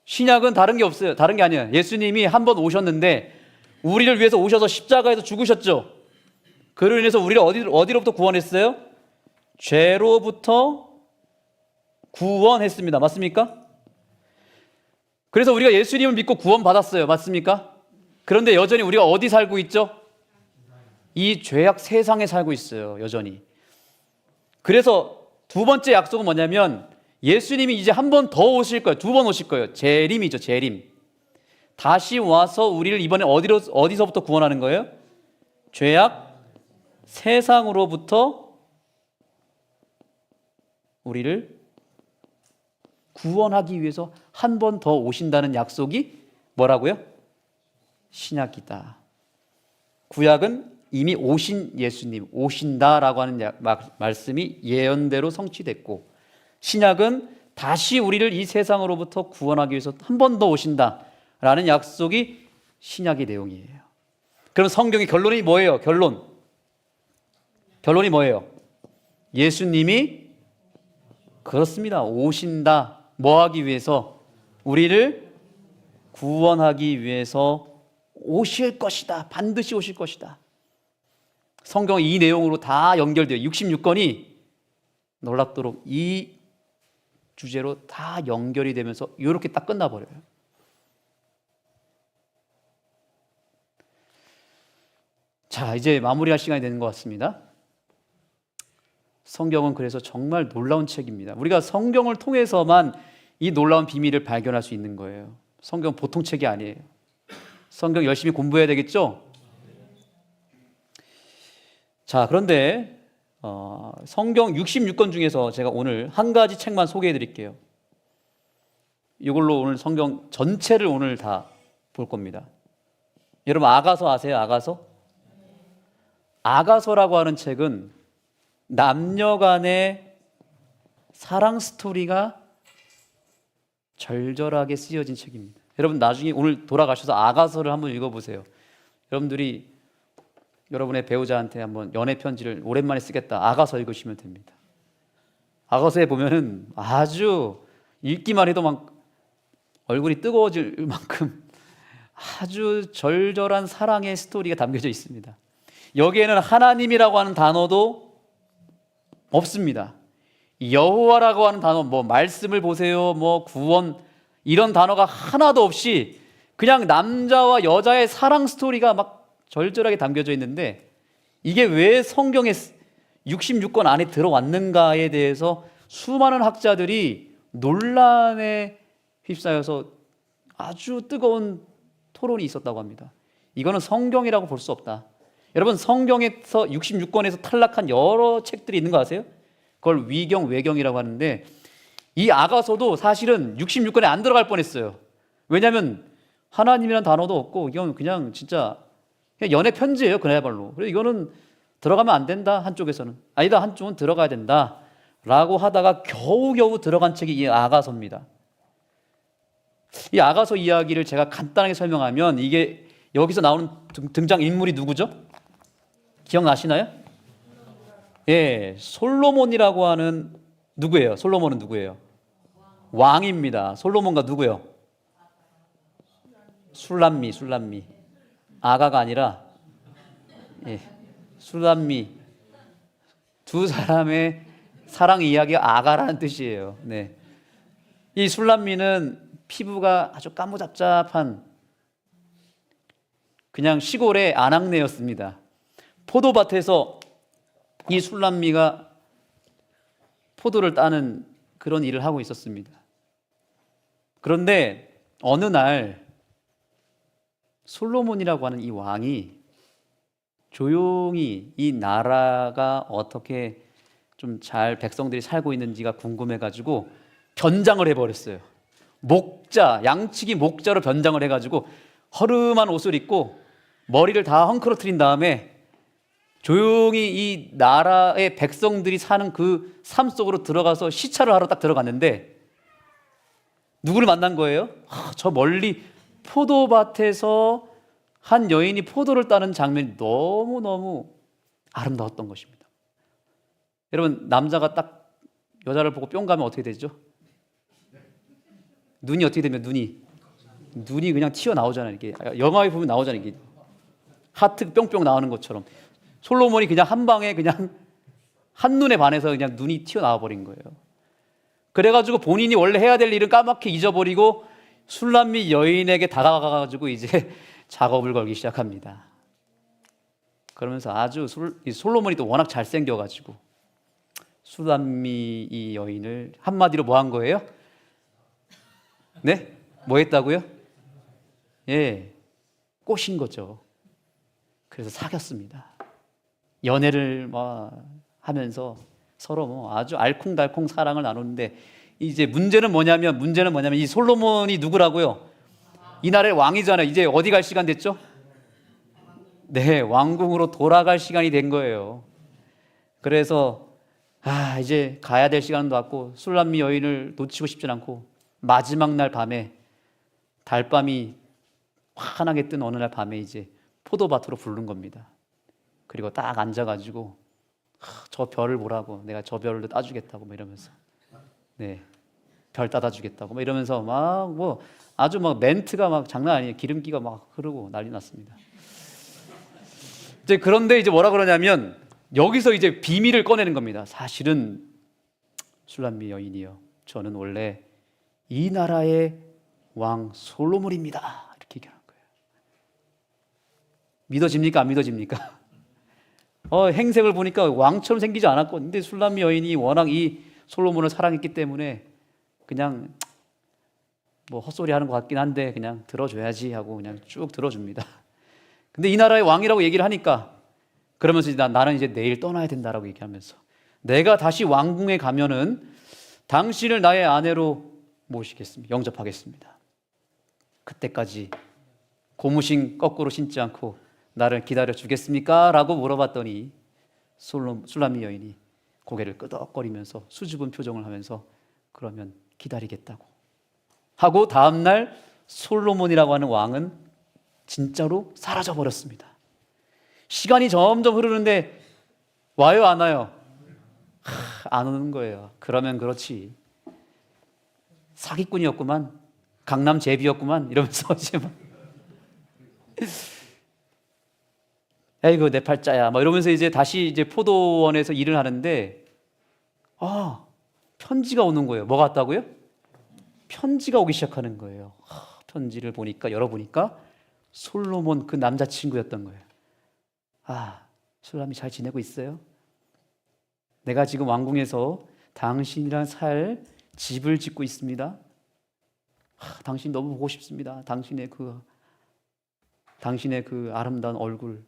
신약은 다른 게 없어요. 다른 게 아니에요. 예수님이 한 번 오셨는데 우리를 위해서 오셔서 십자가에서 죽으셨죠. 그로 인해서 우리를 어디로부터 구원했어요? 죄로부터 구원했습니다. 맞습니까? 그래서 우리가 예수님을 믿고 구원받았어요. 맞습니까? 그런데 여전히 우리가 어디 살고 있죠? 이 죄악 세상에 살고 있어요. 여전히. 그래서 두 번째 약속은 뭐냐면 예수님이 이제 한 번 더 오실 거예요. 두 번 오실 거예요. 재림이죠. 재림. 다시 와서 우리를 이번에 어디서부터 구원하는 거예요? 죄악 세상으로부터 우리를 구원하기 위해서 한 번 더 오신다는 약속이 뭐라고요? 신약이다. 구약은 이미 오신 예수님, 오신다라고 하는 말씀이 예언대로 성취됐고, 신약은 다시 우리를 이 세상으로부터 구원하기 위해서 한 번 더 오신다라는 약속이 신약의 내용이에요. 그럼 성경의 결론이 뭐예요? 결론이 뭐예요? 예수님이 그렇습니다. 오신다. 뭐 하기 위해서? 우리를 구원하기 위해서 오실 것이다. 반드시 오실 것이다. 성경은 이 내용으로 다 연결돼요. 66권이 놀랍도록 이 주제로 다 연결이 되면서 이렇게 딱 끝나버려요. 자, 이제 마무리할 시간이 되는 것 같습니다. 성경은 그래서 정말 놀라운 책입니다. 우리가 성경을 통해서만 이 놀라운 비밀을 발견할 수 있는 거예요. 성경 보통 책이 아니에요. 성경 열심히 공부해야 되겠죠? 자, 그런데 성경 66권 중에서 제가 오늘 한 가지 책만 소개해 드릴게요. 이걸로 오늘 성경 전체를 오늘 다 볼 겁니다. 여러분 아가서 아세요? 아가서라고 하는 책은 남녀 간의 사랑 스토리가 절절하게 쓰여진 책입니다. 여러분 나중에 오늘 돌아가셔서 아가서를 한번 읽어보세요. 여러분들이 여러분의 배우자한테 한번 연애 편지를 오랜만에 쓰겠다. 아가서 읽으시면 됩니다. 아가서에 보면은 아주 읽기만 해도 막 얼굴이 뜨거워질 만큼 아주 절절한 사랑의 스토리가 담겨져 있습니다. 여기에는 하나님이라고 하는 단어도 없습니다. 여호와라고 하는 단어, 말씀을 보세요, 구원 이런 단어가 하나도 없이 그냥 남자와 여자의 사랑 스토리가 막 절절하게 담겨져 있는데 이게 왜 성경의 66권 안에 들어왔는가에 대해서 수많은 학자들이 논란에 휩싸여서 아주 뜨거운 토론이 있었다고 합니다. 이거는 성경이라고 볼 수 없다. 여러분 성경에서 66권에서 탈락한 여러 책들이 있는 거 아세요? 그걸 위경, 외경이라고 하는데 이 아가서도 사실은 66권에 안 들어갈 뻔했어요. 왜냐하면 하나님이라는 단어도 없고 이건 그냥 진짜 그냥 연애 편지예요. 그야말로. 그래서 이거는 들어가면 안 된다. 한쪽에서는 아니다. 한쪽은 들어가야 된다. 라고 하다가 겨우겨우 들어간 책이 이 아가서입니다. 이 아가서 이야기를 제가 간단하게 설명하면 이게 여기서 나오는 등장 인물이 누구죠? 기억나시나요? 예, 솔로몬이라고 하는 누구예요? 솔로몬은 누구예요? 왕입니다. 솔로몬과 누구예요? 술람미. 아가가 아니라 예, 술람미. 두 사람의 사랑 이야기가 아가라는 뜻이에요. 네. 이 술람미는 피부가 아주 까무잡잡한 그냥 시골의 아낙네였습니다. 포도밭에서 이 술람미가 포도를 따는 그런 일을 하고 있었습니다. 그런데 어느 날 솔로몬이라고 하는 이 왕이 조용히 이 나라가 어떻게 좀 잘 백성들이 살고 있는지가 궁금해가지고 변장을 해버렸어요. 양치기 목자로 변장을 해가지고 허름한 옷을 입고 머리를 다 헝클어뜨린 다음에 조용히 이 나라의 백성들이 사는 그 삶 속으로 들어가서 시찰을 하러 딱 들어갔는데 누구를 만난 거예요? 저 멀리 포도밭에서 한 여인이 포도를 따는 장면이 너무너무 아름다웠던 것입니다. 여러분, 남자가 딱 여자를 보고 뿅 가면 어떻게 되죠? 눈이 어떻게 되면 눈이 그냥 튀어나오잖아요. 이게 영화에 보면 나오잖아요. 이게 하트 뿅뿅 나오는 것처럼 솔로몬이 그냥 한 방에 그냥 한눈에 반해서 그냥 눈이 튀어나와 버린 거예요. 그래가지고 본인이 원래 해야 될 일은 까맣게 잊어버리고 술람미 여인에게 다가가가지고 이제 작업을 걸기 시작합니다. 그러면서 아주 솔로몬이 또 워낙 잘생겨가지고 술람미 이 여인을 한마디로 뭐 한 거예요? 네? 뭐 했다고요? 예, 꼬신 거죠. 그래서 사귀었습니다. 연애를 하면서 서로 아주 알콩달콩 사랑을 나누는데 이제 문제는 뭐냐면 이 솔로몬이 누구라고요? 이 나라의 왕이잖아요. 이제 어디 갈 시간 됐죠? 네, 왕궁으로 돌아갈 시간이 된 거예요. 그래서 이제 가야 될 시간도 왔고 술람미 여인을 놓치고 싶진 않고 마지막 날 밤에 달밤이 환하게 뜬 어느 날 밤에 이제 포도밭으로 부른 겁니다. 그리고 딱 앉아가지고 저 별을 보라고, 내가 저 별을 따주겠다고 이러면서 네, 별 따다주겠다고 이러면서 아주 멘트가 장난 아니에요. 기름기가 흐르고 난리 났습니다. 이제 그런데 이제 뭐라 그러냐면 여기서 이제 비밀을 꺼내는 겁니다. 사실은 술람미 여인이요, 저는 원래 이 나라의 왕 솔로몬입니다. 이렇게 얘기하는 거예요. 믿어집니까? 안 믿어집니까? 행색을 보니까 왕처럼 생기지 않았고, 근데 술람미 여인이 워낙 이 솔로몬을 사랑했기 때문에 그냥 헛소리 하는 것 같긴 한데 그냥 들어줘야지 하고 그냥 쭉 들어줍니다. 근데 이 나라의 왕이라고 얘기를 하니까 그러면서 나는 이제 내일 떠나야 된다라고 얘기하면서 내가 다시 왕궁에 가면은 당신을 나의 아내로 모시겠습니다. 영접하겠습니다. 그때까지 고무신 거꾸로 신지 않고 나를 기다려 주겠습니까? 라고 물어봤더니 술람미 여인이 고개를 끄덕거리면서 수줍은 표정을 하면서 그러면 기다리겠다고 하고 다음날 솔로몬이라고 하는 왕은 진짜로 사라져 버렸습니다. 시간이 점점 흐르는데 와요, 안 와요? 안 오는 거예요. 그러면 그렇지, 사기꾼이었구만, 강남 제비였구만 이러면서 에이구 내 팔자야 이러면서 이제 다시 이제 포도원에서 일을 하는데 편지가 오는 거예요. 뭐가 왔다고요? 편지가 오기 시작하는 거예요. 편지를 열어보니까 솔로몬 그 남자친구였던 거예요. 술람이 잘 지내고 있어요? 내가 지금 왕궁에서 당신이랑 살 집을 짓고 있습니다. 당신 너무 보고 싶습니다. 당신의 그 아름다운 얼굴,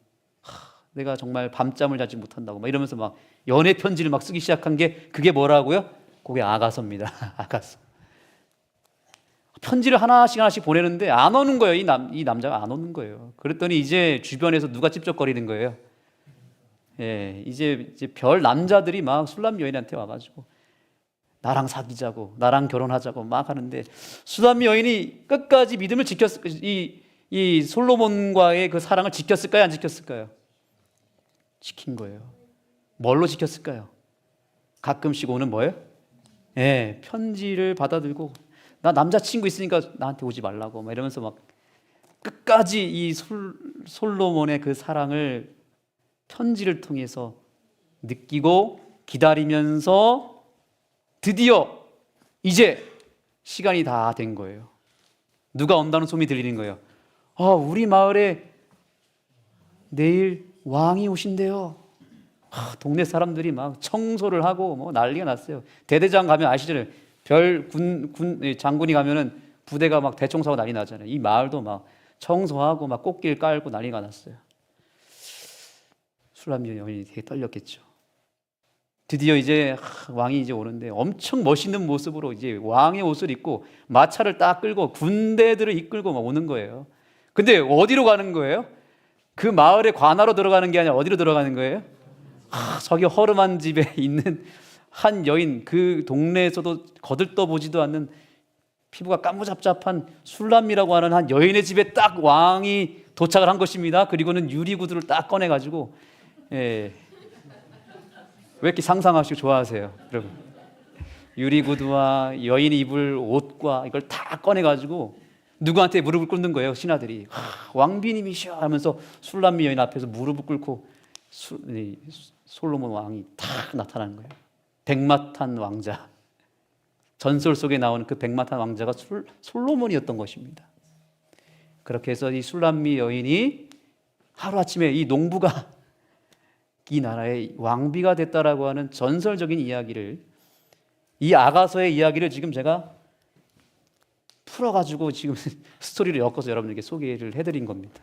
내가 정말 밤잠을 자지 못한다고 이러면서 연애 편지를 쓰기 시작한 게 그게 뭐라고요? 그게 아가서입니다. 아가서. 편지를 하나씩 하나씩 보내는데 안 오는 거예요. 이 남자가 안 오는 거예요. 그랬더니 이제 주변에서 누가 찝쩍거리는 거예요. 예, 이제 별 남자들이 막 술람 여인한테 와가지고 나랑 사귀자고, 나랑 결혼하자고 막 하는데, 술람 여인이 끝까지 믿음을 이 솔로몬과의 그 사랑을 지켰을까요? 안 지켰을까요? 지킨 거예요. 뭘로 지켰을까요? 가끔씩 오는 뭐예요? 예, 편지를 받아들고, 나 남자친구 있으니까 나한테 오지 말라고 막 이러면서 막 끝까지 이 솔로몬의 그 사랑을 편지를 통해서 느끼고 기다리면서 드디어 이제 시간이 다 된 거예요. 누가 온다는 소문이 들리는 거예요. 우리 마을에 내일 왕이 오신대요. 동네 사람들이 막 청소를 하고 뭐 난리가 났어요. 대대장 가면 아시잖아요. 장군이 가면은 부대가 막 대청소하고 난리 나잖아요. 이 마을도 막 청소하고 막 꽃길 깔고 난리가 났어요. 술람 여인이 되게 떨렸겠죠. 드디어 이제 왕이 이제 오는데 엄청 멋있는 모습으로 이제 왕의 옷을 입고 마차를 딱 끌고 군대들을 이끌고 막 오는 거예요. 근데 어디로 가는 거예요? 그 마을의 관하로 들어가는 게 아니라 어디로 들어가는 거예요? 저기 허름한 집에 있는 한 여인, 그 동네에서도 거들떠보지도 않는 피부가 까무잡잡한 술람이라고 하는 한 여인의 집에 딱 왕이 도착을 한 것입니다. 그리고는 유리구두를 딱 꺼내가지고, 왜 이렇게 상상하시고 좋아하세요, 여러분? 유리구두와 여인이 입을 옷과 이걸 다 꺼내가지고 누구한테 무릎을 꿇는 거예요. 신하들이 왕비님이시여 하면서 술람미 여인 앞에서 무릎을 꿇고 솔로몬 왕이 딱 나타나는 거예요. 백마탄 왕자, 전설 속에 나오는 그 백마탄 왕자가 솔로몬이었던 것입니다. 그렇게 해서 이 술람미 여인이 하루아침에 이 농부가 이 나라의 왕비가 됐다라고 하는 전설적인 이야기를, 이 아가서의 이야기를 지금 제가 풀어가지고 지금 스토리를 엮어서 여러분에게 소개를 해드린 겁니다.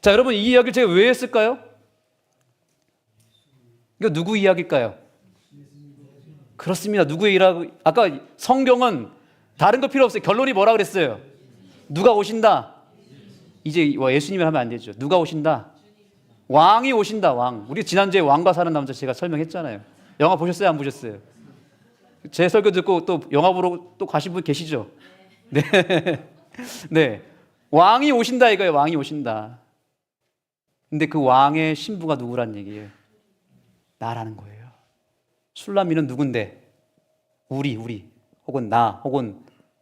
자, 여러분, 이 이야기를 제가 왜 했을까요? 이거 누구 이야기일까요? 그렇습니다. 누구 얘기라고? 아까 성경은 다른 거 필요 없어요. 결론이 뭐라 그랬어요? 누가 오신다. 이제 예수님이 하면 안 되죠. 누가 오신다? 왕이 오신다. 왕. 우리 지난주에 왕과 사는 남자 제가 설명했잖아요. 영화 보셨어요? 안 보셨어요? 제 설교 듣고 또 영화 보러 또 가신 분 계시죠? 네. 네. 왕이 오신다 이거예요. 왕이 오신다. 근데 그 왕의 신부가 누구란 얘기예요? 나라는 거예요. 술람미는 누군데? 우리 혹은 나 혹은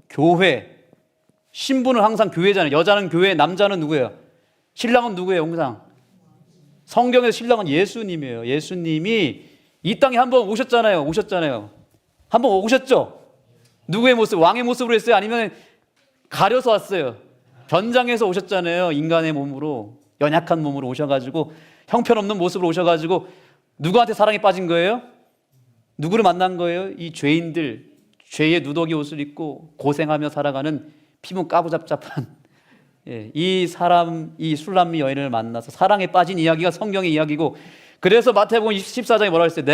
교회. 신부는 항상 교회잖아요. 여자는 교회, 남자는 누구예요? 신랑은 누구예요? 항상 성경에서 신랑은 예수님이에요. 예수님이 이 땅에 한번 오셨잖아요. 한번 오셨죠? 누구의 모습? 왕의 모습으로 했어요? 아니면 가려서 왔어요? 변장해서 오셨잖아요. 인간의 몸으로, 연약한 몸으로 오셔가지고, 형편없는 모습으로 오셔가지고 누구한테 사랑에 빠진 거예요? 누구를 만난 거예요? 이 죄인들, 죄의 누더기 옷을 입고 고생하며 살아가는 피부 까부잡잡한 이 사람, 이 술람미 여인을 만나서 사랑에 빠진 이야기가 성경의 이야기고, 그래서 마태복음 14장에 뭐라고 했어요?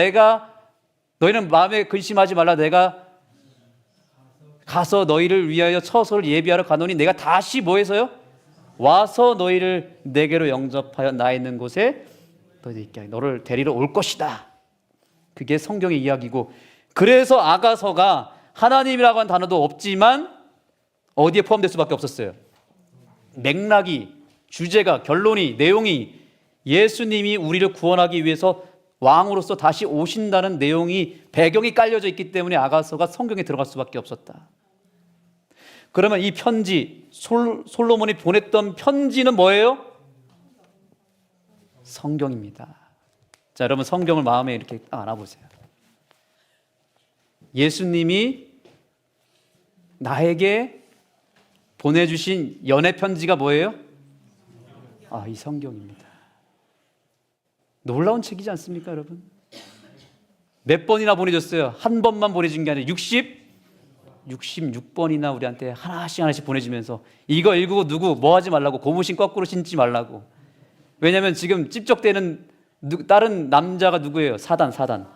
너희는 마음에 근심하지 말라. 내가 가서 너희를 위하여 처소를 예비하러 가노니 내가 다시 뭐 해서요? 와서 너희를 내게로 영접하여 나 있는 곳에 너희들 있게 하여 너를 데리러 올 것이다. 그게 성경의 이야기고, 그래서 아가서가 하나님이라고 하는 단어도 없지만 어디에 포함될 수밖에 없었어요? 맥락이, 주제가, 결론이, 내용이 예수님이 우리를 구원하기 위해서 왕으로서 다시 오신다는 내용이, 배경이 깔려져 있기 때문에 아가서가 성경에 들어갈 수밖에 없었다. 그러면 이 편지, 솔로몬이 보냈던 편지는 뭐예요? 성경입니다. 자, 여러분, 성경을 마음에 이렇게 안아보세요. 예수님이 나에게 보내주신 연애 편지가 뭐예요? 이 성경입니다. 놀라운 책이지 않습니까, 여러분? 몇 번이나 보내줬어요? 한 번만 보내준 게 아니라 66번이나 우리한테 하나씩 보내주면서 이거 읽고 누구 뭐 하지 말라고, 고무신 거꾸로 신지 말라고. 왜냐하면 지금 찝적대는 다른 남자가 누구예요? 사단.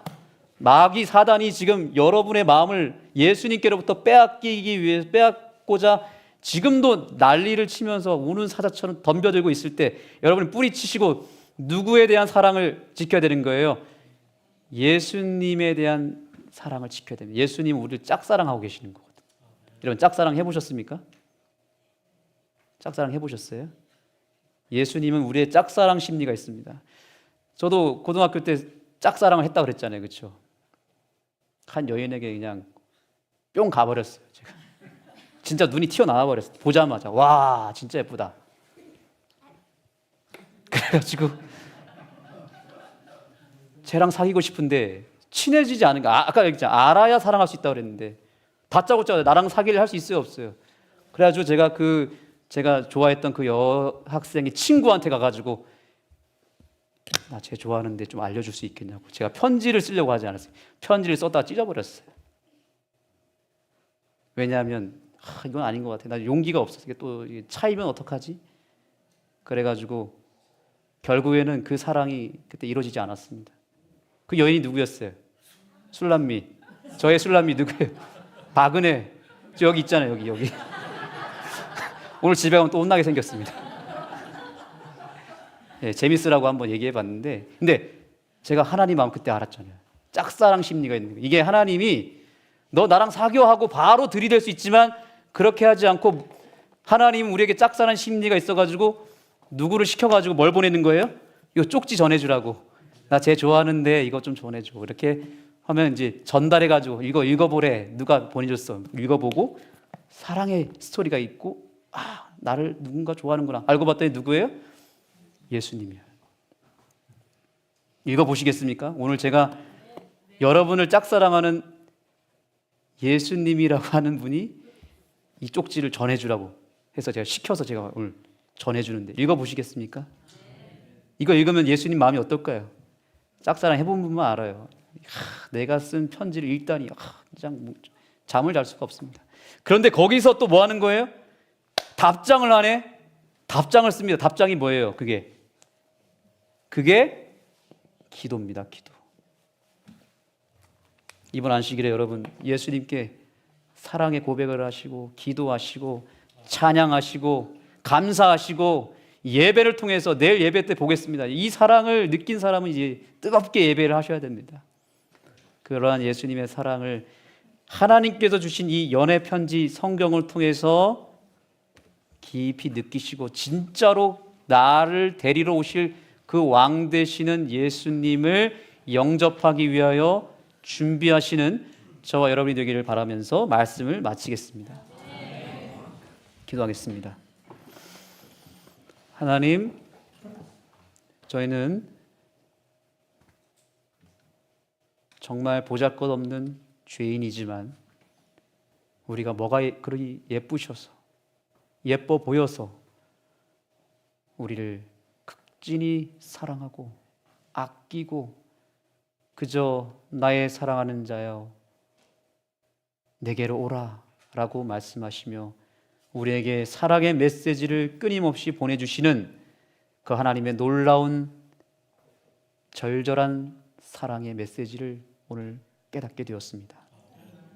마귀 사단이 지금 여러분의 마음을 예수님께로부터 빼앗기기 위해서 잡고자 지금도 난리를 치면서 우는 사자처럼 덤벼들고 있을 때 여러분이 뿌리치시고 누구에 대한 사랑을 지켜야 되는 거예요? 예수님에 대한 사랑을 지켜야 됩니다. 예수님은 우리를 짝사랑하고 계시는 거거든요. 여러분 짝사랑 해보셨습니까? 짝사랑 해보셨어요? 예수님은 우리의 짝사랑 심리가 있습니다. 저도 고등학교 때 짝사랑을 했다고 그랬잖아요. 그렇죠? 한 여인에게 그냥 뿅 가버렸어요. 제가 진짜 눈이 튀어나와 버렸어요. 보자마자 와 진짜 예쁘다. 그래가지고 쟤랑 사귀고 싶은데 친해지지 않은가. 아까 얘기했잖아요. 알아야 사랑할 수 있다고 그랬는데 다짜고짜 나랑 사귀를 할 수 있어요 없어요? 그래가지고 제가 좋아했던 그 여학생이 친구한테 가가지고 나 쟤 좋아하는데 좀 알려줄 수 있겠냐고. 제가 편지를 쓰려고 하지 않았어요. 편지를 썼다가 찢어버렸어요. 왜냐하면 이건 아닌 것 같아. 나 용기가 없었어. 이게 또 차이면 어떡하지? 그래가지고 결국에는 그 사랑이 그때 이루어지지 않았습니다. 그 여인이 누구였어요? 술람미. 저의 술람미 누구예요? 박은혜. 저 여기 있잖아요. 여기. 오늘 집에 가면 또 혼나게 생겼습니다. 네, 재밌으라고 한번 얘기해봤는데, 근데 제가 하나님 마음 그때 알았잖아요. 짝사랑 심리가 있는 거예요. 이게 하나님이 너 나랑 사귀어 하고 바로 들이댈 수 있지만 그렇게 하지 않고 하나님은 우리에게 짝사랑 심리가 있어가지고 누구를 시켜가지고 뭘 보내는 거예요? 이거 쪽지 전해주라고. 나 쟤 좋아하는데 이거 좀 전해줘. 이렇게 하면 이제 전달해가지고 이거 읽어보래. 누가 보내줬어. 읽어보고 사랑의 스토리가 있고 나를 누군가 좋아하는구나. 알고 봤더니 누구예요? 예수님이야. 읽어보시겠습니까? 오늘 제가 여러분을 짝사랑하는 예수님이라고 하는 분이 이 쪽지를 전해주라고 해서 제가 시켜서 제가 오늘 전해주는데 읽어보시겠습니까? 이거 읽으면 예수님 마음이 어떨까요? 짝사랑 해본 분만 알아요. 내가 쓴 편지를 읽다니 그냥 잠을 잘 수가 없습니다. 그런데 거기서 또 뭐 하는 거예요? 답장을 하네. 답장을 씁니다. 답장이 뭐예요? 그게 기도입니다. 기도. 이번 안식일에 여러분 예수님께 사랑의 고백을 하시고 기도하시고 찬양하시고 감사하시고 예배를 통해서 내일 예배 때 보겠습니다. 이 사랑을 느낀 사람은 이제 뜨겁게 예배를 하셔야 됩니다. 그러한 예수님의 사랑을 하나님께서 주신 이 연애 편지 성경을 통해서 깊이 느끼시고 진짜로 나를 데리러 오실 그 왕 되시는 예수님을 영접하기 위하여 준비하시는 저와 여러분이 되기를 바라면서 말씀을 마치겠습니다. 기도하겠습니다. 하나님, 저희는 정말 보잘것없는 죄인이지만 우리가 뭐가 그리 예쁘셔서 예뻐 보여서 우리를 극진히 사랑하고 아끼고 그저 나의 사랑하는 자여 내게로 오라 라고 말씀하시며 우리에게 사랑의 메시지를 끊임없이 보내주시는 그 하나님의 놀라운 절절한 사랑의 메시지를 오늘 깨닫게 되었습니다.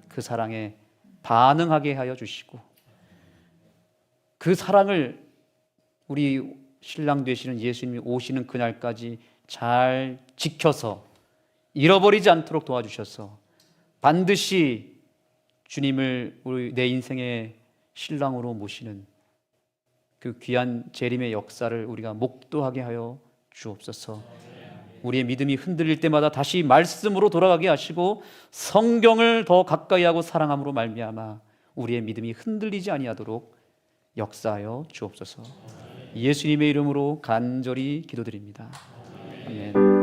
그 사랑에 반응하게 하여 주시고 그 사랑을 우리 신랑 되시는 예수님이 오시는 그날까지 잘 지켜서 잃어버리지 않도록 도와주셔서 반드시 주님을 내 인생의 신랑으로 모시는 그 귀한 재림의 역사를 우리가 목도하게 하여 주옵소서. 우리의 믿음이 흔들릴 때마다 다시 말씀으로 돌아가게 하시고 성경을 더 가까이 하고 사랑함으로 말미암아 우리의 믿음이 흔들리지 아니하도록 역사하여 주옵소서. 예수님의 이름으로 간절히 기도드립니다. 아멘.